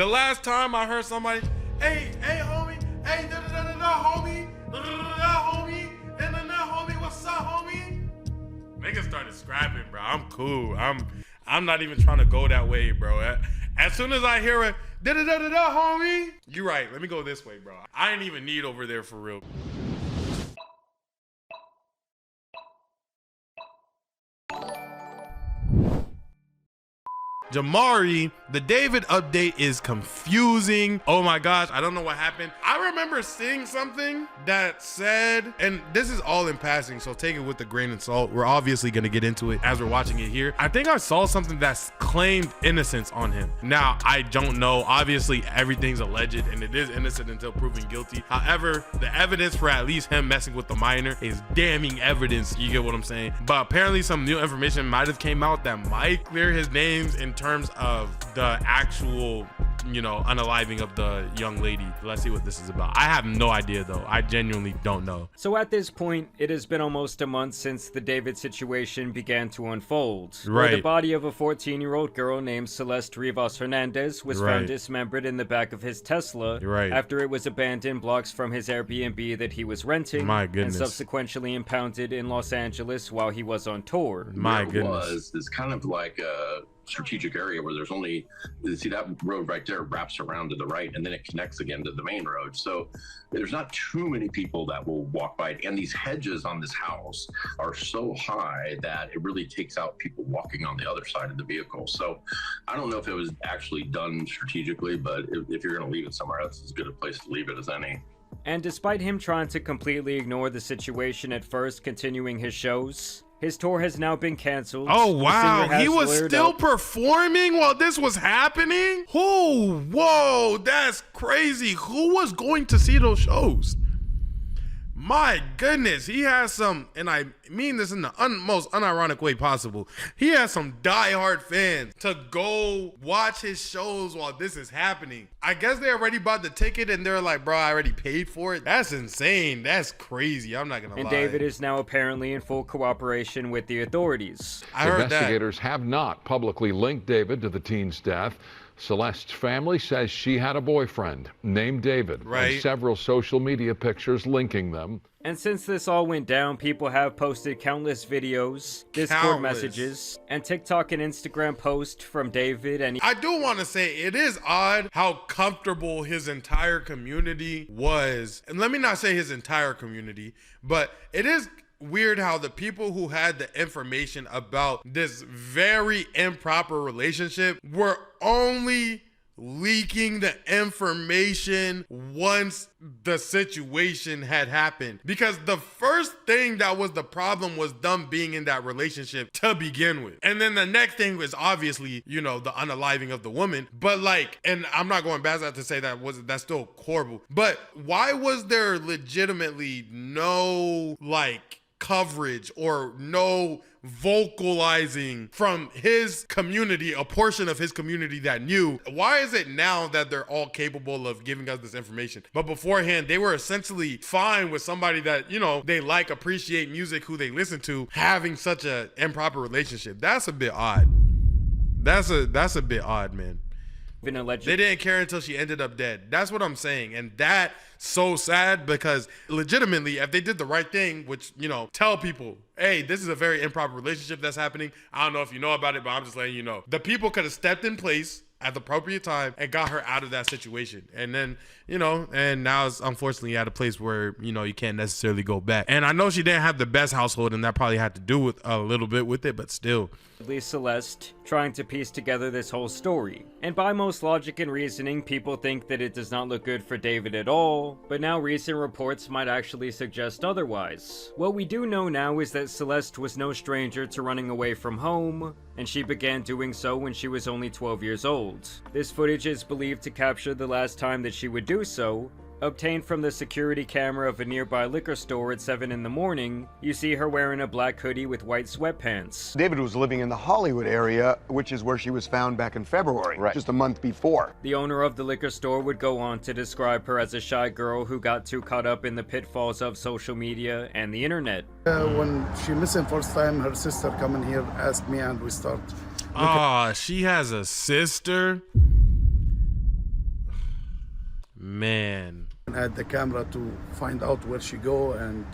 The last time I heard somebody, hey, homie, hey, homie, homie, homie, what's up, homie? Niggas started scrapping, bro. I'm cool. I'm not even trying to go that way, bro. As soon as I hear it, homie, you right. Let me go this way, bro. I ain't even need over there for real. Jamari, the David update is confusing. Oh my gosh, I don't know what happened. I remember seeing something that said, and this is all in passing, so take it with a grain of salt. We're obviously gonna get into it as we're watching it here. I think I saw something that's claimed innocence on him. Now, I don't know. Obviously, everything's alleged and it is innocent until proven guilty. However, the evidence for at least him messing with the minor is damning evidence. You get what I'm saying? But apparently some new information might have came out that might clear his names in terms of the actual, you know, unaliving of the young lady. Let's see what this is about. I have no idea though. I genuinely don't know. So at this point, it has been almost a month since the David situation began to unfold. Right. Where the body of a 14-year-old girl named Celeste Rivas Hernandez was found dismembered in the back of his Tesla after it was abandoned blocks from his Airbnb that he was renting. My goodness. And subsequently impounded in Los Angeles while he was on tour. My goodness. It's kind of like a strategic area where there's only, see that road right there wraps around to the right and then it connects again to the main road. So there's not too many people that will walk by it. And these hedges on this house are so high that it really takes out people walking on the other side of the vehicle. So I don't know if it was actually done strategically, but if you're going to leave it somewhere, that's as good a place to leave it as any. And despite him trying to completely ignore the situation at first, continuing his shows, his tour has now been canceled. Oh, wow. He was still performing while this was happening? Whoa, that's crazy. Who was going to see those shows? My goodness, he has some, and I mean this in the most unironic way possible, he has some diehard fans to go watch his shows while this is happening. I guess they already bought the ticket and they're like, bro, I already paid for it. That's insane. That's crazy. I'm not gonna lie. And David is now apparently in full cooperation with the authorities. Investigators have not publicly linked David to the teen's death. Celeste's family says she had a boyfriend named David, and several social media pictures linking them. And since this all went down, people have posted countless videos, Discord messages, and TikTok and Instagram posts from David. And I do want to say it is odd how comfortable his entire community was. And let me not say his entire community, but it is weird how the people who had the information about this very improper relationship were only leaking the information once the situation had happened. Because the first thing that was the problem was them being in that relationship to begin with. And then the next thing was obviously, you know, the unaliving of the woman. But like, and I'm not going back to say that's still horrible. But why was there legitimately no like coverage or no vocalizing from his community, a portion of his community that knew? Why is it now that they're all capable of giving us this information? But beforehand, they were essentially fine with somebody that, you know, they like, appreciate music, who they listen to, having such an improper relationship. That's a bit odd. That's a bit odd, man. They didn't care until she ended up dead. That's what I'm saying. And that's so sad, because legitimately, if they did the right thing, which, you know, tell people, hey, this is a very improper relationship that's happening. I don't know if you know about it, but I'm just letting you know. The people could have stepped in place at the appropriate time and got her out of that situation. And then, you know, and now it's unfortunately at a place where, you know, you can't necessarily go back. And I know she didn't have the best household, and that probably had to do with a little bit with it, but still. At least Celeste trying to piece together this whole story. And by most logic and reasoning, people think that it does not look good for David at all, but now recent reports might actually suggest otherwise. What we do know now is that Celeste was no stranger to running away from home, and she began doing so when she was only 12 years old. This footage is believed to capture the last time that she would do so. Obtained from the security camera of a nearby liquor store at 7 in the morning, you see her wearing a black hoodie with white sweatpants. David was living in the Hollywood area, which is where she was found back in February, just a month before. The owner of the liquor store would go on to describe her as a shy girl who got too caught up in the pitfalls of social media and the internet. When she missing first time, her sister come in here, asked me, and we start. She has a sister? Man. Had the camera to find out where she go and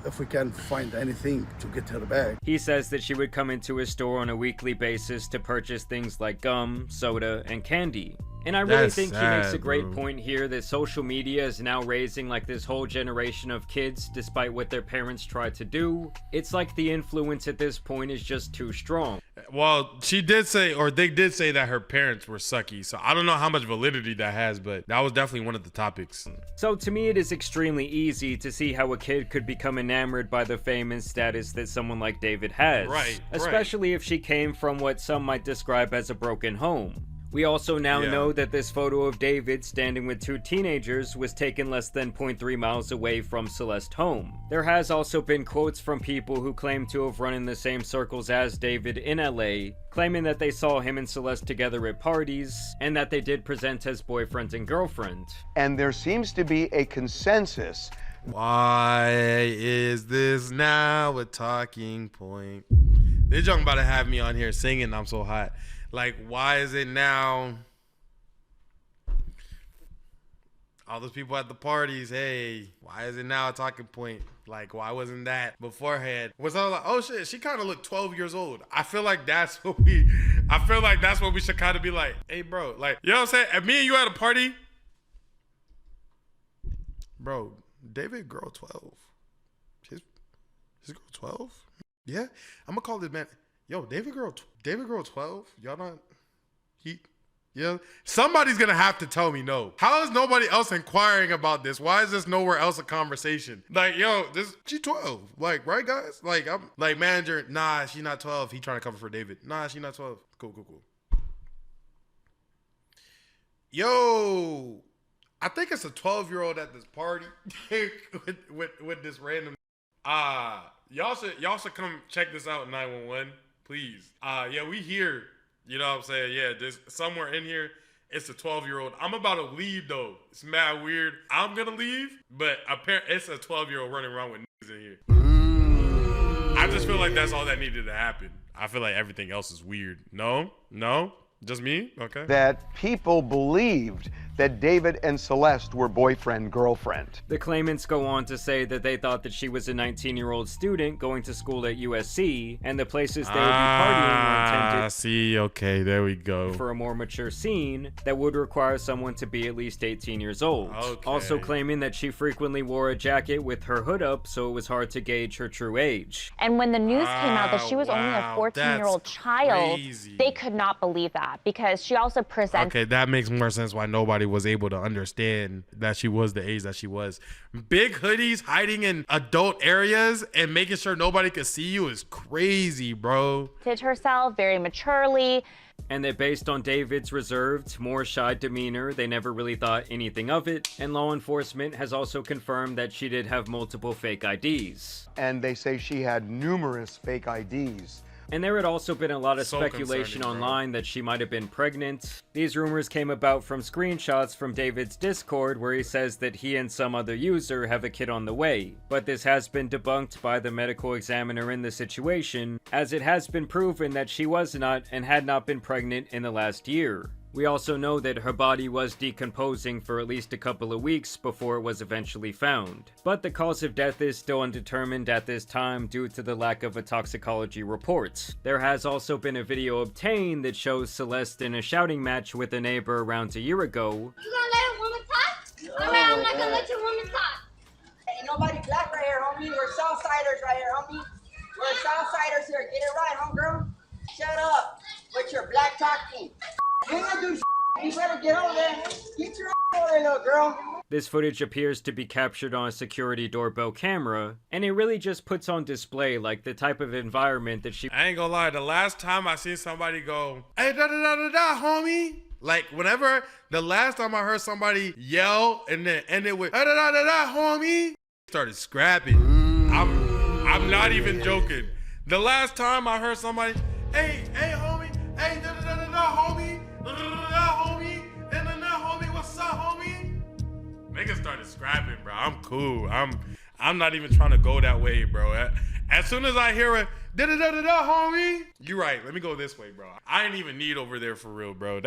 if we can find anything to get her back. He says that she would come into his store on a weekly basis to purchase things like gum, soda, and candy. And I really think he makes a great point here that social media is now raising like this whole generation of kids despite what their parents tried to do. It's like the influence at this point is just too strong. Well, she did say, or they did say that her parents were sucky. So I don't know how much validity that has, but that was definitely one of the topics. So to me, it is extremely easy to see how a kid could become enamored by the fame and status that someone like David has. Right. Especially if she came from what some might describe as a broken home. We also now know that this photo of David standing with two teenagers was taken less than 0.3 miles away from Celeste's home. There has also been quotes from people who claim to have run in the same circles as David in LA, claiming that they saw him and Celeste together at parties, and that they did present as boyfriend and girlfriend. And there seems to be a consensus. Why is this now a talking point? They're talking about to have me on here singing I'm So Hot. Like, why is it now? All those people at the parties, hey, why is it now a talking point? Like, why wasn't that beforehand? Was I like, oh shit, she kind of looked 12 years old. I feel like that's what we should kind of be like, hey bro, like, you know what I'm saying? If me and you at a party, bro, David girl 12. His girl 12? Yeah, I'm gonna call this man. Yo, David girl 12? Y'all not, yeah. Somebody's gonna have to tell me no. How is nobody else inquiring about this? Why is this nowhere else a conversation? Like, yo, she 12. Like, right guys? Like, I'm like manager, nah, she not 12. He trying to cover for David. Nah, she not 12. Cool. Yo, I think it's a 12-year-old at this party with this random. Y'all should come check this out, 911. Please. Yeah, we here. You know what I'm saying? Yeah, there's somewhere in here. It's a 12-year-old. I'm about to leave though. It's mad weird. I'm gonna leave, but apparently it's a 12-year-old running around with niggas in here. I just feel like that's all that needed to happen. I feel like everything else is weird. No? Just me? Okay. That people believed that David and Celeste were boyfriend-girlfriend. The claimants go on to say that they thought that she was a 19-year-old student going to school at USC, and the places they would be partying were intended okay, there we go. for a more mature scene that would require someone to be at least 18 years old. Okay. Also claiming that she frequently wore a jacket with her hood up, so it was hard to gauge her true age. And when the news came out that she was only a 14-year-old child, they could not believe that, because she also presented... Okay, that makes more sense why nobody was able to understand that she was the age that she was. Big hoodies hiding in adult areas and making sure nobody could see you is crazy, bro. herself very maturely. And that based on David's reserved, more shy demeanor, they never really thought anything of it. And law enforcement has also confirmed that she did have multiple fake IDs. And they say she had numerous fake IDs. And there had also been a lot of speculation online that she might have been pregnant. These rumors came about from screenshots from David's Discord where he says that he and some other user have a kid on the way. But this has been debunked by the medical examiner in the situation, as it has been proven that she was not and had not been pregnant in the last year. We also know that her body was decomposing for at least a couple of weeks before it was eventually found. But the cause of death is still undetermined at this time due to the lack of a toxicology report. There has also been a video obtained that shows Celeste in a shouting match with a neighbor around a year ago. You gonna let a woman talk? I'm not gonna let your woman talk. Ain't nobody black right here, homie. We're Southsiders right here, homie. We're Southsiders here. Get it right, homegirl. Shut up with your black talking. You ain't gonna do shit. You better get over there. Get your over there, little girl. This footage appears to be captured on a security doorbell camera, and it really just puts on display like the type of environment that she... I ain't gonna lie, the last time I seen somebody go, hey, da-da-da-da-da, homie. Like, whenever, the last time I heard somebody yell and then end it with, da-da-da-da-da, homie, started scrapping. I'm not even joking. The last time I heard somebody, hey, homie, hey, da-da-da-da-da, homie, da-da-da-da-da, homie, da-da-da-da, homie, what's up, homie? Niggas started scrapping, bro. I'm cool. I'm not even trying to go that way, bro. As soon as I hear it, Da-da-da-da-da, homie. You right. Let me go this way, bro. I ain't even need over there for real, bro.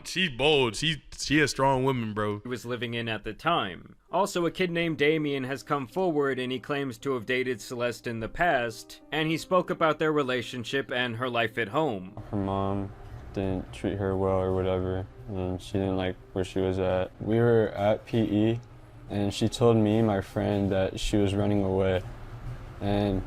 She's bold. She a strong woman, bro. He was living in at the time. Also, a kid named Damien has come forward and he claims to have dated Celeste in the past, and he spoke about their relationship and her life at home. Her mom didn't treat her well or whatever, and she didn't like where she was at. We were at PE, and she told me, my friend, that she was running away, and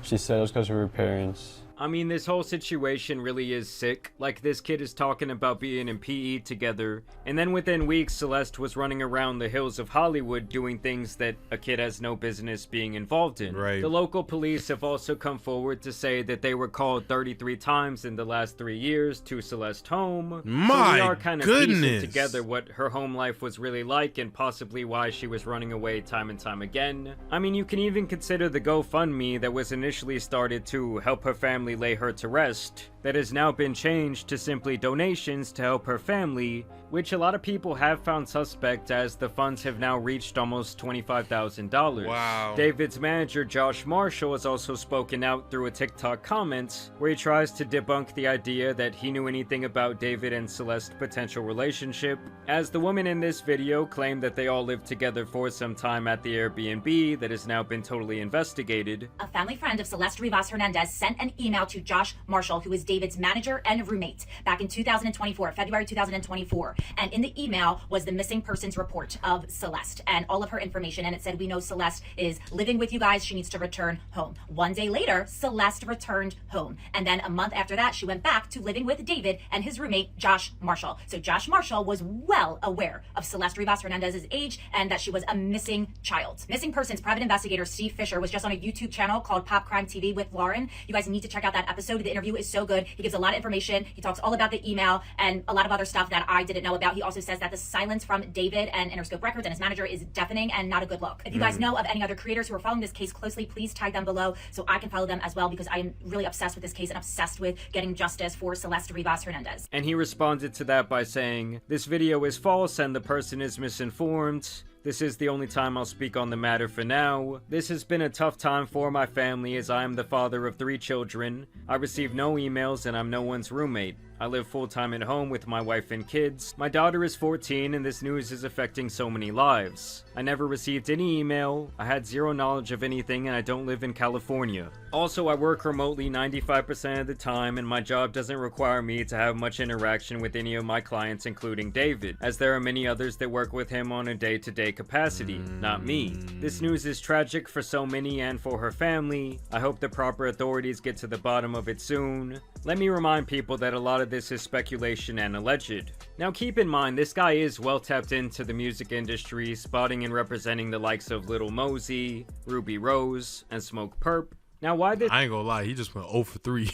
she said it was because of her parents. I mean, this whole situation really is sick. Like, this kid is talking about being in PE together, and then within weeks, Celeste was running around the hills of Hollywood doing things that a kid has no business being involved in. Right. The local police have also come forward to say that they were called 33 times in the last 3 years to Celeste's home. My so we are kind of goodness. piecing together what her home life was really like and possibly why she was running away time and time again. I mean, you can even consider the GoFundMe that was initially started to help her family lay her to rest, that has now been changed to simply donations to help her family, which a lot of people have found suspect as the funds have now reached almost $25,000. Wow. David's manager Josh Marshall has also spoken out through a TikTok comment where he tries to debunk the idea that he knew anything about David and Celeste's potential relationship, as the woman in this video claimed that they all lived together for some time at the Airbnb that has now been totally investigated. A family friend of Celeste Rivas Hernandez sent an email to Josh Marshall, who is David's manager and roommate, back in 2024, February 2024. And in the email was the missing persons report of Celeste and all of her information. And it said, we know Celeste is living with you guys. She needs to return home. 1 day later, Celeste returned home. And then a month after that, she went back to living with David and his roommate, Josh Marshall. So Josh Marshall was well aware of Celeste Rivas Hernandez's age and that she was a missing child. Missing persons private investigator Steve Fisher was just on a YouTube channel called Pop Crime TV with Lauren. You guys need to check out that episode. The interview is so good. He gives a lot of information. He talks all about the email and a lot of other stuff that I didn't know about. He also says that the silence from David and Interscope Records and his manager is deafening and not a good look. If you guys know of any other creators who are following this case closely, please tag them below so I can follow them as well, because I am really obsessed with this case and obsessed with getting justice for Celeste Rivas Hernandez. And he responded to that by saying, "This video is false and the person is misinformed. This is the only time I'll speak on the matter for now. This has been a tough time for my family as I am the father of 3 children. I receive no emails and I'm no one's roommate. I live full-time at home with my wife and kids. My daughter is 14 and this news is affecting so many lives. I never received any email, I had zero knowledge of anything, and I don't live in California. Also, I work remotely 95% of the time and my job doesn't require me to have much interaction with any of my clients, including David, as there are many others that work with him on a day-to-day capacity, not me. This news is tragic for so many and for her family. I hope the proper authorities get to the bottom of it soon. Let me remind people that a lot of this is speculation and alleged. Now keep in mind, this guy is well tapped into the music industry, spotting and representing the likes of Lil Mosey, Ruby Rose, and Smoke Perp. Now why did— I ain't gonna lie, he just went 0 for 3.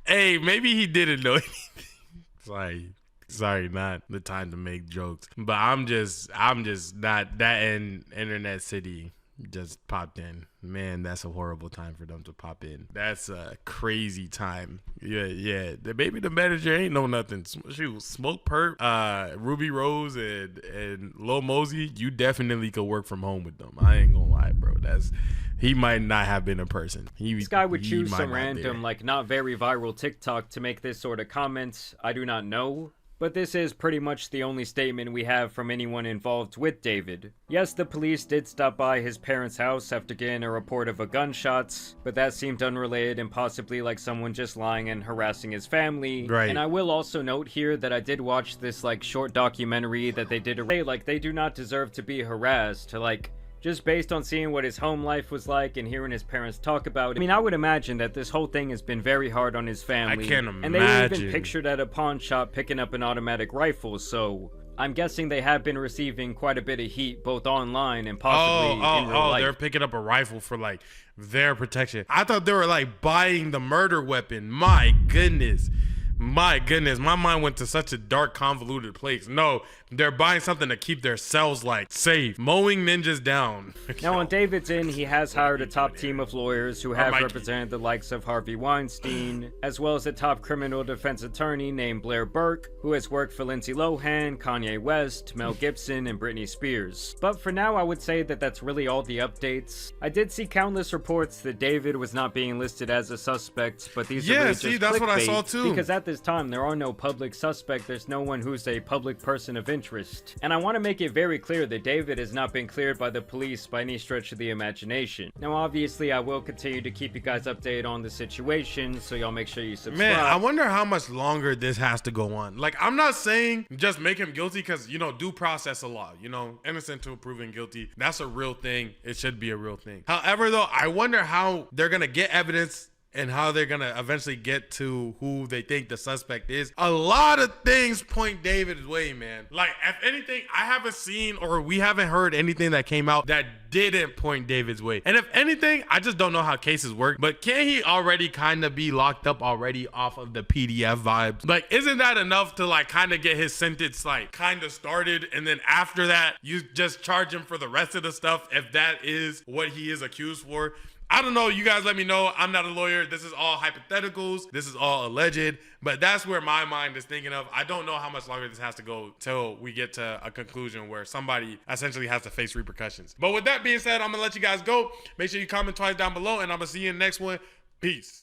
Hey, maybe he didn't know anything. Sorry, not the time to make jokes. But I'm just not that in Internet City just popped in. Man, that's a horrible time for them to pop in. That's a crazy time. Yeah. Maybe the manager ain't know nothing. Shoot, Smoke Perp, Ruby Rose, and Lil Mosey, you definitely could work from home with them. I ain't gonna lie, bro. He might not have been a person. This guy would choose some random, like, not very viral TikTok to make this sort of comment. I do not know. But this is pretty much the only statement we have from anyone involved with David. Yes, the police did stop by his parents' house after getting a report of a gunshot, but that seemed unrelated and possibly like someone just lying and harassing his family. Right. And I will also note here that I did watch this like short documentary that they did. Like, they do not deserve to be harassed. Like, just based on seeing what his home life was like and hearing his parents talk about it. I mean, I would imagine that this whole thing has been very hard on his family. I can't imagine. And they were even pictured at a pawn shop picking up an automatic rifle, so I'm guessing they have been receiving quite a bit of heat both online and possibly in real life. They're picking up a rifle for like their protection. I thought they were like buying the murder weapon. My goodness. My goodness, my mind went to such a dark, convoluted place. No, they're buying something to keep their cells like safe. Mowing ninjas down. Now on David's end, he has hired a top team of lawyers who have represented the likes of Harvey Weinstein, as well as a top criminal defense attorney named Blair Burke, who has worked for Lindsay Lohan, Kanye West, Mel Gibson, and Britney Spears. But for now, I would say that that's really all the updates. I did see countless reports that David was not being listed as a suspect, but these are really just that's clickbait, what I saw too. because at this time, there are no public suspects. There's no one who's a public person of interest. And I want to make it very clear that David has not been cleared by the police by any stretch of the imagination. Now, obviously, I will continue to keep you guys updated on the situation, so y'all make sure you subscribe. Man, I wonder how much longer this has to go on. Like, I'm not saying just make him guilty because, due process a law, innocent till proven guilty. That's a real thing. It should be a real thing. However, though, I wonder how they're going to get evidence and how they're gonna eventually get to who they think the suspect is. A lot of things point David's way, man. Like, if anything, I haven't seen or we haven't heard anything that came out that didn't point David's way. And if anything, I just don't know how cases work, but can he already kind of be locked up already off of the PDF vibes? Like, isn't that enough to like kind of get his sentence like kind of started, and then after that you just charge him for the rest of the stuff if that is what he is accused for? I don't know. You guys let me know. I'm not a lawyer. This is all hypotheticals. This is all alleged. But that's where my mind is thinking of. I don't know how much longer this has to go till we get to a conclusion where somebody essentially has to face repercussions. But with that being said, I'm going to let you guys go. Make sure you comment twice down below, and I'm going to see you in the next one. Peace.